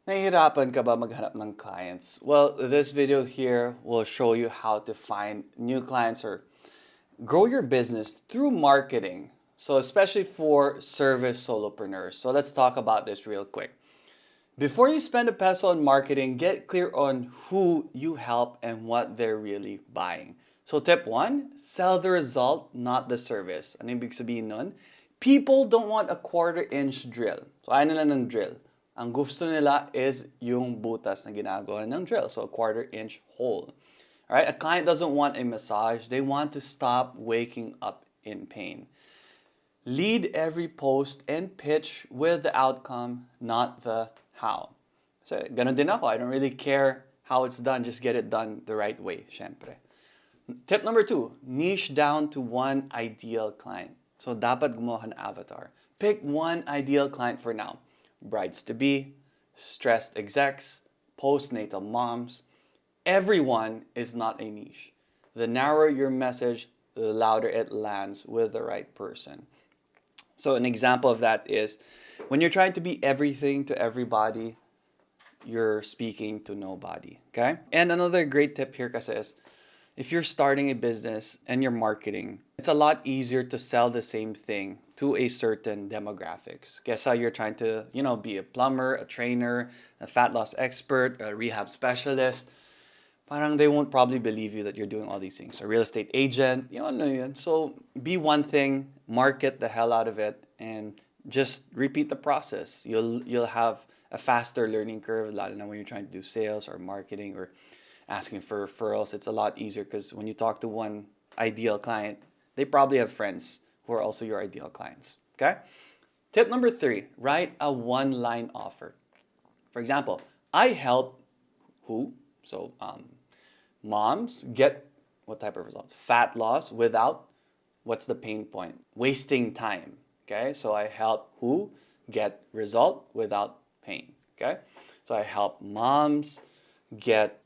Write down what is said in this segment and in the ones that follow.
Nahihirapan ka ba maghanap ng clients? Well, this video here will show you how to find new clients or grow your business through marketing. So especially for service solopreneurs. So let's talk about this real quick. Before you spend a peso on marketing, get clear on who you help and what they're really buying. So tip one, sell the result, not the service. Ano ibig sabihin nun? People don't want a quarter-inch drill. So ayaw nila ng drill. Ang gusto nila is yung butas na ginagawa ng drill. So a quarter-inch hole. All right? A client doesn't want a massage. They want to stop waking up in pain. Lead every post and pitch with the outcome, not the how. So, ganun din ako. I don't really care how it's done. Just get it done the right way, syempre. Tip number two, niche down to one ideal client. So, dapat gumawa ka ng avatar. Pick one ideal client for now. Brides-to-be, stressed execs, postnatal moms. Everyone is not a niche. The narrower your message, the louder it lands with the right person. So an example of that is when you're trying to be everything to everybody, you're speaking to nobody, okay? And another great tip here kasi is if you're starting a business and you're marketing, it's a lot easier to sell the same thing to a certain demographics. Kesa you're trying to, be a plumber, a trainer, a fat loss expert, a rehab specialist. Parang they won't probably believe you that you're doing all these things. A real estate agent, yun. So be one thing, market the hell out of it, and just repeat the process. You'll have a faster learning curve, lalo na when you're trying to do sales or marketing or asking for referrals. It's a lot easier because when you talk to one ideal client, they probably have friends who are also your ideal clients. Okay? Tip number three, write a one-line offer. For example, I help who? So moms get what type of results? Fat loss without what's the pain point? Wasting time. Okay, so I help who get result without pain. Okay, so I help moms get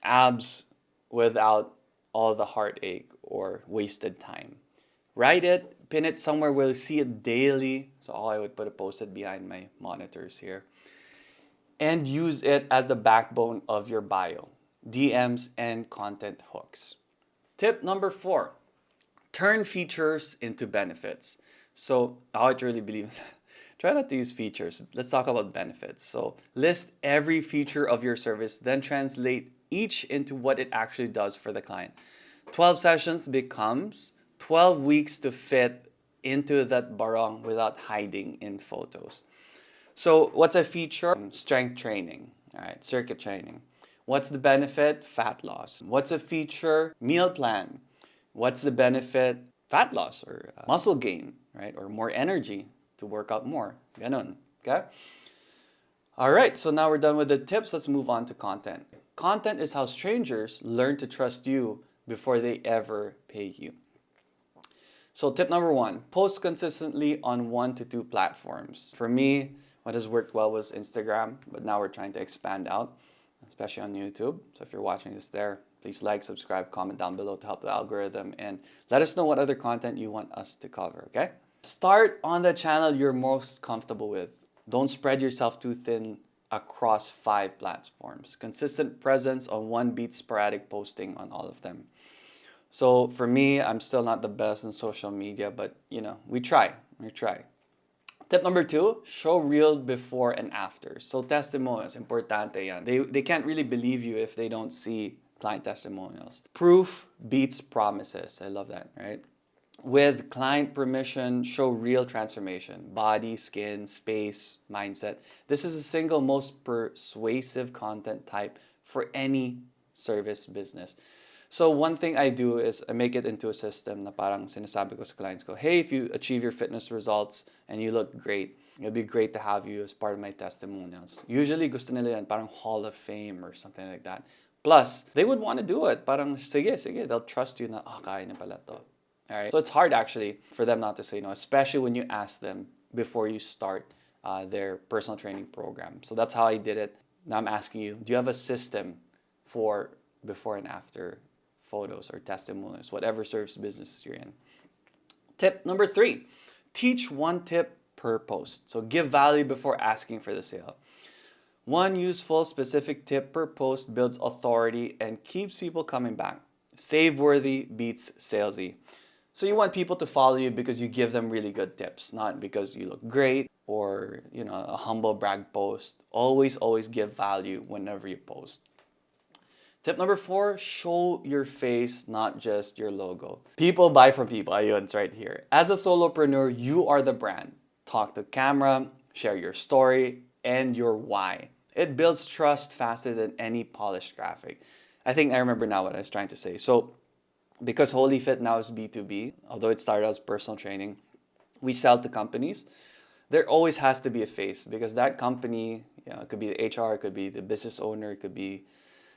abs without all the heartache or wasted time. Write it, pin it somewhere where you see it daily. So all I would put a post-it behind my monitors here. And use it as the backbone of your bio, DMs, and content hooks. Tip number four, turn features into benefits. So I really believe in that. Try not to use features. Let's talk about benefits. So list every feature of your service, then translate each into what it actually does for the client. 12 sessions becomes 12 weeks to fit into that barong without hiding in photos. So what's a feature? Strength training, all right, circuit training. What's the benefit? Fat loss. What's a feature? Meal plan. What's the benefit? Fat loss or muscle gain, right? Or more energy to work out more. Ganon, okay? All right, so now we're done with the tips. Let's move on to content. Content is how strangers learn to trust you before they ever pay you. So tip number one, post consistently on 1 to 2 platforms. For me, what has worked well was Instagram, but now we're trying to expand out, especially on YouTube. So if you're watching this there, please like, subscribe, comment down below to help the algorithm, and let us know what other content you want us to cover, okay? Start on the channel you're most comfortable with. Don't spread yourself too thin across 5 platforms. Consistent presence on one beats sporadic posting on all of them. So for me, I'm still not the best in social media, but we try. Tip number 2, show real before and after. So testimonials, importante yan. They can't really believe you if they don't see client testimonials. Proof beats promises. I love that, right? With client permission, show real transformation. Body, skin, space, mindset. This is the single most persuasive content type for any service business. So one thing I do is I make it into a system na parang sinasabi ko sa clients ko, hey, if you achieve your fitness results and you look great, it'd be great to have you as part of my testimonials. Usually gusto nila yan, parang Hall of Fame or something like that. Plus, they would want to do it. Parang, sige, they'll trust you na, kaya niya pala to. All right? So it's hard actually for them not to say no, especially when you ask them before you start their personal training program. So that's how I did it. Now I'm asking you, do you have a system for before and after photos or testimonials, whatever serves business you're in? Tip number 3, teach one tip per post. So give value before asking for the sale. One useful specific tip per post builds authority and keeps people coming back. Save-worthy beats salesy. So you want people to follow you because you give them really good tips, not because you look great or, a humble brag post. Always give value whenever you post. Tip number 4, show your face, not just your logo. People buy from people. Ayun, it's right here. As a solopreneur, you are the brand. Talk to camera, share your story, and your why. It builds trust faster than any polished graphic. I think I remember now what I was trying to say. So, because HoliFit now is B2B, although it started as personal training, we sell to companies. There always has to be a face because that company, it could be the HR, it could be the business owner, it could be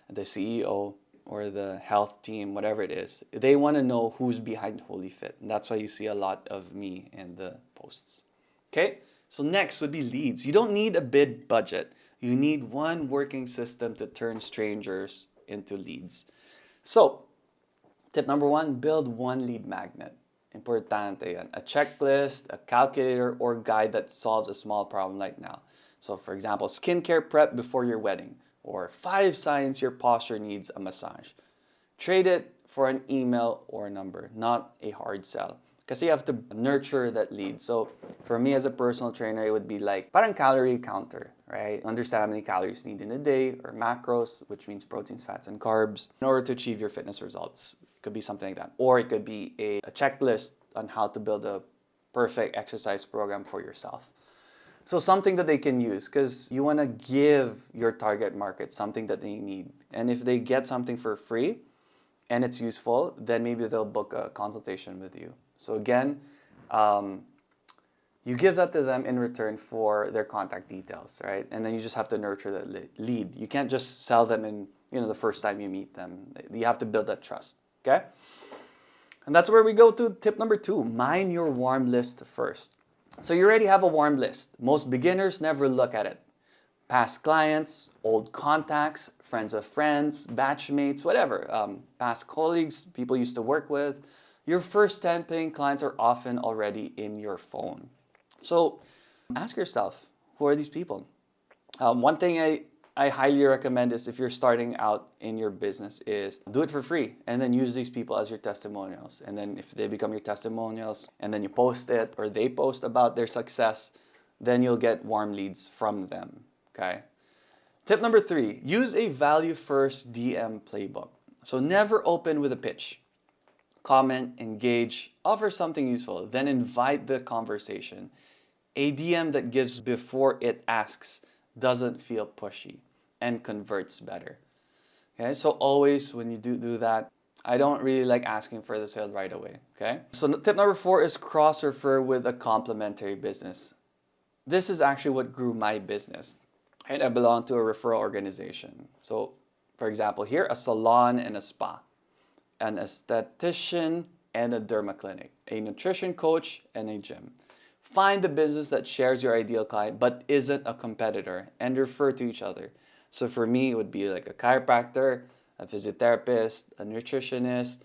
the CEO or the health team, whatever it is. They want to know who's behind HoliFit. And that's why you see a lot of me in the posts. Okay, so next would be leads. You don't need a big budget. You need one working system to turn strangers into leads. So, tip number 1, build one lead magnet. Importante yan. A checklist, a calculator, or guide that solves a small problem like now. So for example, skincare prep before your wedding, or 5 signs your posture needs a massage. Trade it for an email or a number, not a hard sell. Because you have to nurture that lead. So for me as a personal trainer, it would be like parang calorie counter, right? Understand how many calories you need in a day, or macros, which means proteins, fats, and carbs, in order to achieve your fitness results. It could be something like that. Or it could be a checklist on how to build a perfect exercise program for yourself. So something that they can use, because you want to give your target market something that they need. And if they get something for free and it's useful, then maybe they'll book a consultation with you. So again, you give that to them in return for their contact details, right? And then you just have to nurture that lead. You can't just sell them in, the first time you meet them. You have to build that trust, okay? And that's where we go to tip number 2, mine your warm list first. So you already have a warm list. Most beginners never look at it. Past clients, old contacts, friends of friends, batchmates, whatever, past colleagues, people you used to work with. Your first 10 paying clients are often already in your phone. So ask yourself, who are these people? One thing I highly recommend is if you're starting out in your business is do it for free and then use these people as your testimonials. And then if they become your testimonials and then you post it or they post about their success, then you'll get warm leads from them, okay? Tip number 3, use a value first DM playbook. So never open with a pitch. Comment, engage, offer something useful, then invite the conversation. A DM that gives before it asks doesn't feel pushy and converts better. Okay, so always when you do that, I don't really like asking for the sale right away. Okay, so tip number 4 is cross refer with a complementary business. This is actually what grew my business. Right? I belong to a referral organization. So, for example, here a salon and a spa, an esthetician and a derma clinic, a nutrition coach and a gym. Find the business that shares your ideal client but isn't a competitor and refer to each other. So for me, it would be like a chiropractor, a physiotherapist, a nutritionist,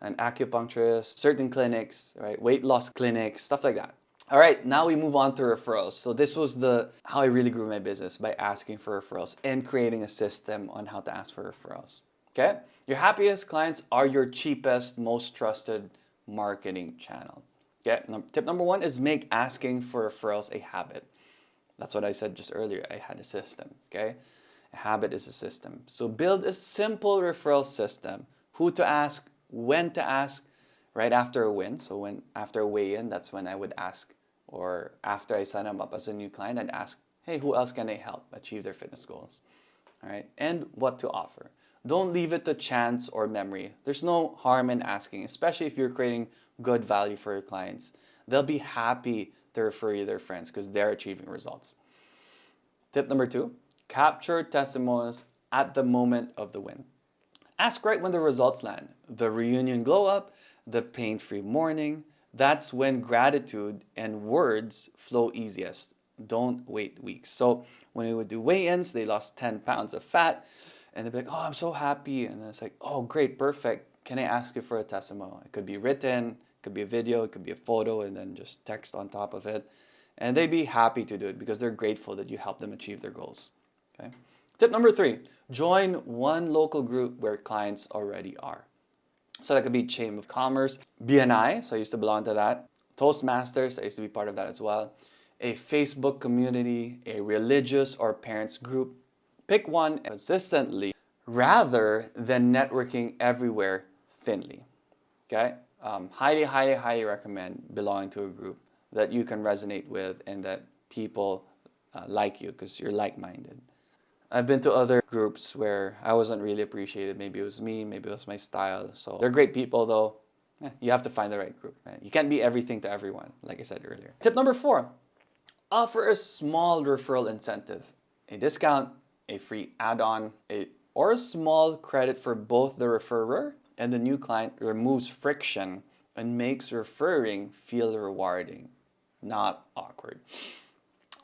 an acupuncturist, certain clinics, right? Weight loss clinics, stuff like that. All right, now we move on to referrals. So this was how I really grew my business, by asking for referrals and creating a system on how to ask for referrals. Okay? Your happiest clients are your cheapest, most trusted marketing channel. Okay? Tip number 1 is make asking for referrals a habit. That's what I said just earlier. I had a system. Okay? A habit is a system. So build a simple referral system. Who to ask, when to ask, right after a win. So after a weigh-in, that's when I would ask. Or after I sign them up as a new client, I'd ask, hey, who else can I help achieve their fitness goals? All right? And what to offer. Don't leave it to chance or memory. There's no harm in asking, especially if you're creating good value for your clients. They'll be happy to refer you their friends because they're achieving results. Tip number 2, capture testimonials at the moment of the win. Ask right when the results land. The reunion glow up, the pain-free morning. That's when gratitude and words flow easiest. Don't wait weeks. So when we would do weigh-ins, they lost 10 pounds of fat. And they'd be like, oh, I'm so happy. And then it's like, oh, great, perfect. Can I ask you for a testimonial? It could be written, it could be a video, it could be a photo, and then just text on top of it. And they'd be happy to do it because they're grateful that you helped them achieve their goals. Okay. Tip number 3, join one local group where clients already are. So that could be Chamber of Commerce, BNI, so I used to belong to that, Toastmasters, I used to be part of that as well, a Facebook community, a religious or parents group. Pick one consistently rather than networking everywhere thinly. Okay? Highly recommend belonging to a group that you can resonate with and that people like you because you're like-minded. I've been to other groups where I wasn't really appreciated. Maybe it was me, maybe it was my style. So they're great people though. You have to find the right group. Right? You can't be everything to everyone, like I said earlier. Tip number 4, offer a small referral incentive. A discount, a free add-on, or a small credit for both the referrer and the new client removes friction and makes referring feel rewarding, not awkward.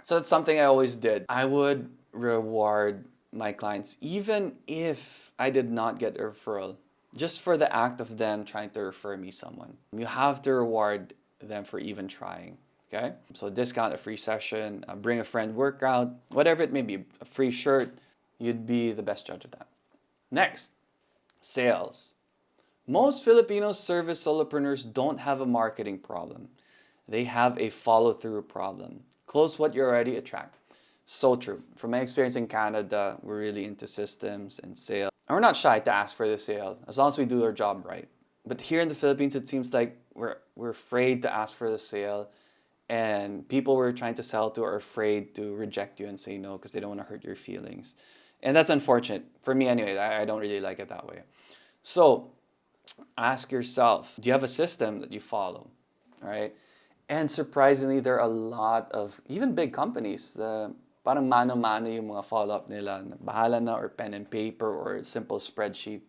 So that's something I always did. I would reward my clients even if I did not get a referral, just for the act of them trying to refer me someone. You have to reward them for even trying. Okay? So discount, a free session, bring a friend workout, whatever it may be, a free shirt, you'd be the best judge of that. Next, sales. Most Filipino service solopreneurs don't have a marketing problem. They have a follow-through problem. Close what you already attract. So true. From my experience in Canada, we're really into systems and sales. And we're not shy to ask for the sale, as long as we do our job right. But here in the Philippines, it seems like we're afraid to ask for the sale. And people we're trying to sell to are afraid to reject you and say no because they don't want to hurt your feelings. And that's unfortunate. For me anyway, I don't really like it that way. So ask yourself, do you have a system that you follow? All right? And surprisingly, there are a lot of, even big companies, parang mano-mano yung mga follow-up nila, bahala na, or pen and paper, or a simple spreadsheet.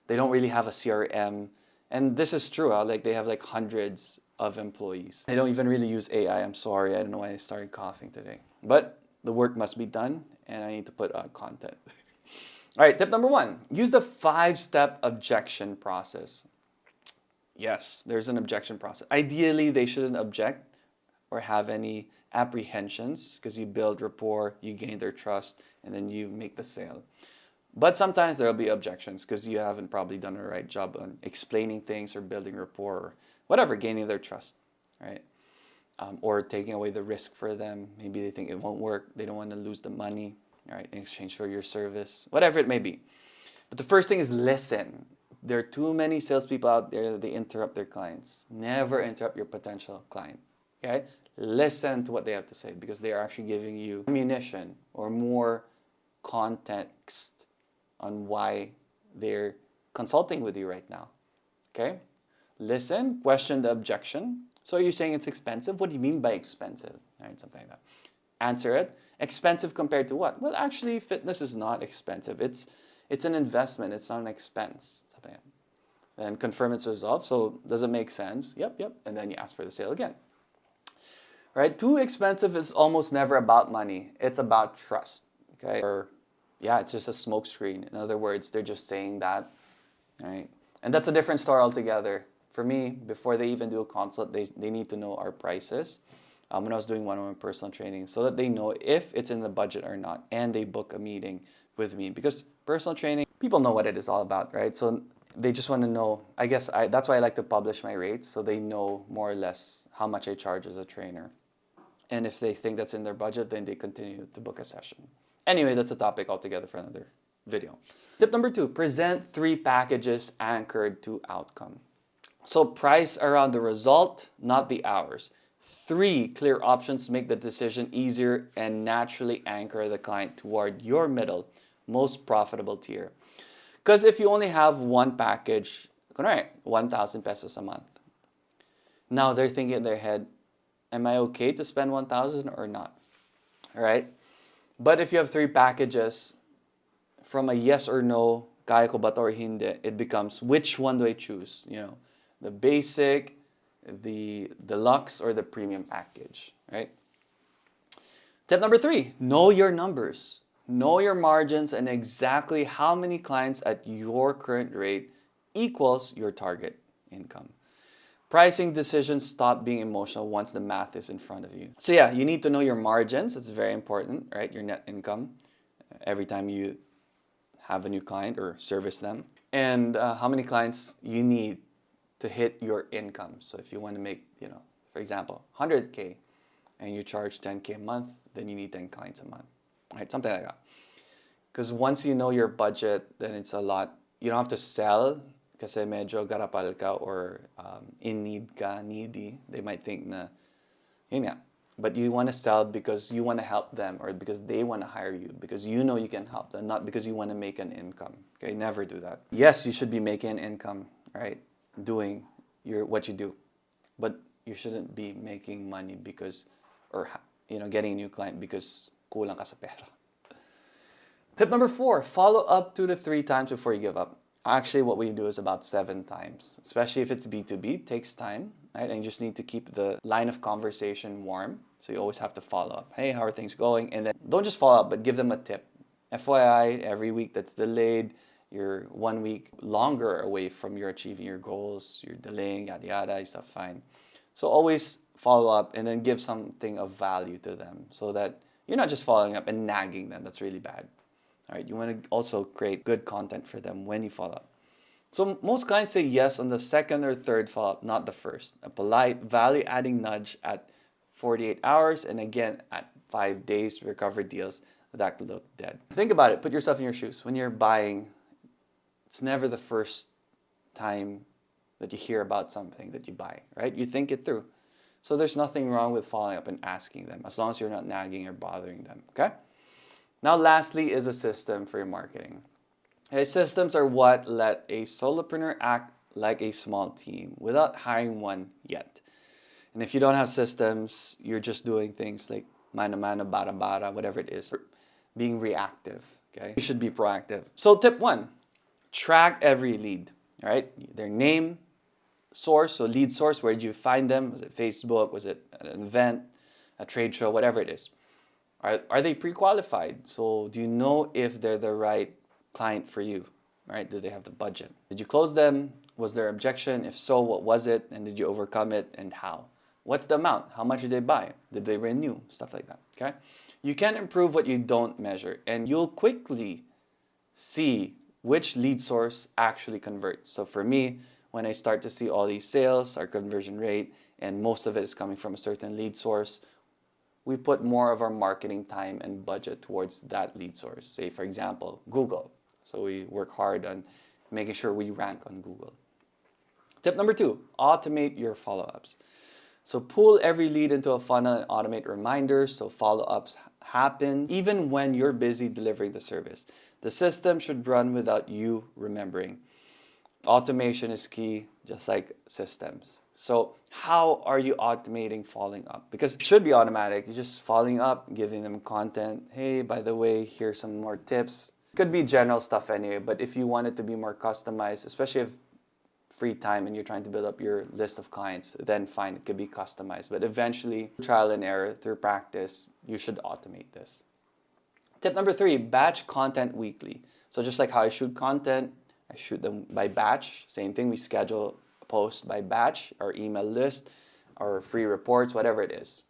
They don't really have a CRM. And this is true, like they have like hundreds of employees. They don't even really use AI. I'm sorry, I don't know why I started coughing today. But the work must be done, and I need to put out content. All right, tip number 1, use the 5-step objection process. Yes, there's an objection process. Ideally, they shouldn't object or have any apprehensions because you build rapport, you gain their trust, and then you make the sale. But sometimes there'll be objections because you haven't probably done a right job on explaining things or building rapport or whatever, gaining their trust, right? Or taking away the risk for them. Maybe they think it won't work. They don't want to lose the money, right, in exchange for your service, whatever it may be. But the first thing is listen. There are too many salespeople out there that they interrupt their clients. Never interrupt your potential client, okay? Listen to what they have to say because they are actually giving you ammunition or more context on why they're consulting with you right now, okay? Listen, question the objection. So are you saying it's expensive? What do you mean by expensive? Right, something like that. Answer it. Expensive compared to what? Well, actually, fitness is not expensive. It's an investment. It's not an expense. Something like that. Then confirm it's resolved. So does it make sense? Yep. And then you ask for the sale again. Right? Too expensive is almost never about money. It's about trust. Okay? Or yeah, it's just a smokescreen. In other words, they're just saying that. Right? And that's a different story altogether. For me, before they even do a consult, they need to know our prices. When I was doing one-on-one personal training, so that they know if it's in the budget or not, and they book a meeting with me. Because personal training, people know what it is all about, right? So they just want to know, I guess that's why I like to publish my rates, so they know more or less how much I charge as a trainer. And if they think that's in their budget, then they continue to book a session. Anyway, that's a topic altogether for another video. Tip number 2, present 3 packages anchored to outcome. So price around the result, not the hours. 3 clear options make the decision easier and naturally anchor the client toward your middle, most profitable tier. Because if you only have one package, 1,000 pesos a month. Now they're thinking in their head, am I okay to spend 1,000 or not? All right? But if you have 3 packages, from a yes or no, kaya ko ba to or hindi, it becomes, which one do I choose? You know, the basic, the deluxe, or the premium package, right? Tip number 3, know your numbers. Know your margins and exactly how many clients at your current rate equals your target income. Pricing decisions stop being emotional once the math is in front of you. So yeah, you need to know your margins. It's very important, right? Your net income. every time you have a new client or service them, and how many clients you need to hit your income. So if you want to make, for example, 100K and you charge 10K a month, then you need 10 clients a month, right? Something like that. Because once you know your budget, then it's a lot. You don't have to sell kasi medyo garapal ka or in need ka, needy. They might think na, yun nga. But you want to sell because you want to help them or because they want to hire you, because you know you can help them, not because you want to make an income. Okay, never do that. Yes, you should be making an income, right? Doing what you do. But you shouldn't be making money because, or getting a new client because kulang ka sa pera. Tip number 4, follow up 2 to 3 times before you give up. Actually, what we do is about 7 times, especially if it's B2B, it takes time, right? And you just need to keep the line of conversation warm. So you always have to follow up. Hey, how are things going? And then don't just follow up, but give them a tip. FYI, every week that's delayed, you're 1 week longer away from your achieving your goals, you're delaying, yada yada, stuff fine. So always follow up and then give something of value to them so that you're not just following up and nagging them. That's really bad. All right, you want to also create good content for them when you follow up. So most clients say yes on the second or third follow-up, not the first. A polite, value-adding nudge at 48 hours and again at 5 days to recover deals that look dead. Think about it. Put yourself in your shoes. When you're buying, it's never the first time that you hear about something that you buy, right? You think it through. So there's nothing wrong with following up and asking them as long as you're not nagging or bothering them, okay? Now, lastly is a system for your marketing. Systems are what let a solopreneur act like a small team without hiring one yet. And if you don't have systems, you're just doing things like mano-mano, bara-bara, whatever it is, being reactive, okay? You should be proactive. So tip 1, track every lead, all right? Their name, source, so lead source, where did you find them? Was it Facebook? Was it an event, a trade show, whatever it is? Are they pre-qualified? So do you know if they're the right client for you, right? Do they have the budget? Did you close them? Was there objection? If so, what was it? And did you overcome it and how? What's the amount? How much did they buy? Did they renew? Stuff like that, okay? You can't improve what you don't measure, and you'll quickly see which lead source actually converts. So for me, when I start to see all these sales, our conversion rate, and most of it is coming from a certain lead source, we put more of our marketing time and budget towards that lead source. Say, for example, Google. So we work hard on making sure we rank on Google. Tip number 2, automate your follow-ups. So pull every lead into a funnel and automate reminders so follow-ups happen even when you're busy delivering the service. The system should run without you remembering. Automation is key, just like systems. So how are you automating following up? Because it should be automatic. You're just following up, giving them content. Hey, by the way, here's some more tips. It could be general stuff anyway, but if you want it to be more customized, especially if free time and you're trying to build up your list of clients, then fine, it could be customized. But eventually, trial and error, through practice, you should automate this. Tip number 3, batch content weekly. So just like how I shoot content, I shoot them by batch. Same thing, we schedule post by batch, our email list, our free reports, whatever it is.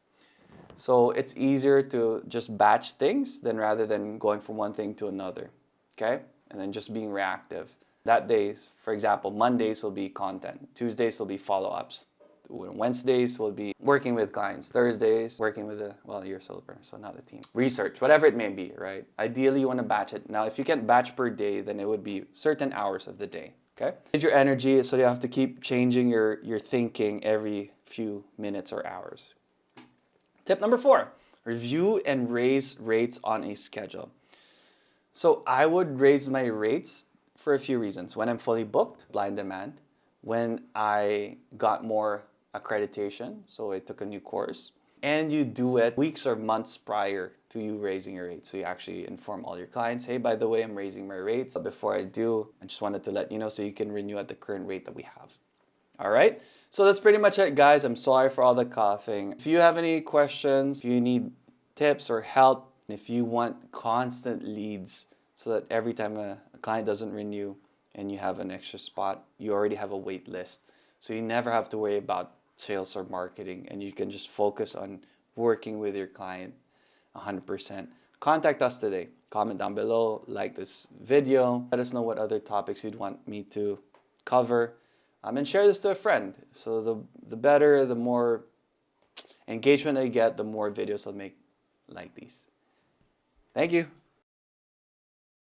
So it's easier to just batch things than rather than going from one thing to another, okay? And then just being reactive. That day, for example, Mondays will be content. Tuesdays will be follow-ups. Wednesdays will be working with clients. Thursdays, working with you're a solopreneur, so not a team. Research, whatever it may be, right? Ideally, you want to batch it. Now, if you can't batch per day, then it would be certain hours of the day. Okay? Save your energy, so you have to keep changing your thinking every few minutes or hours. Tip number 4, review and raise rates on a schedule. So I would raise my rates for a few reasons. When I'm fully booked, blind demand. When I got more accreditation, so I took a new course. And you do it weeks or months prior to you raising your rates. So you actually inform all your clients, hey, by the way, I'm raising my rates. But before I do, I just wanted to let you know so you can renew at the current rate that we have. All right? So that's pretty much it, guys. I'm sorry for all the coughing. If you have any questions, if you need tips or help, if you want constant leads so that every time a client doesn't renew and you have an extra spot, you already have a wait list. So you never have to worry about sales or marketing, and you can just focus on working with your client 100% contact us today. Comment down below, like this video, let us know what other topics you'd want me to cover, and share this to a friend. So the better, the more engagement I get, the more videos I'll make like these. Thank you.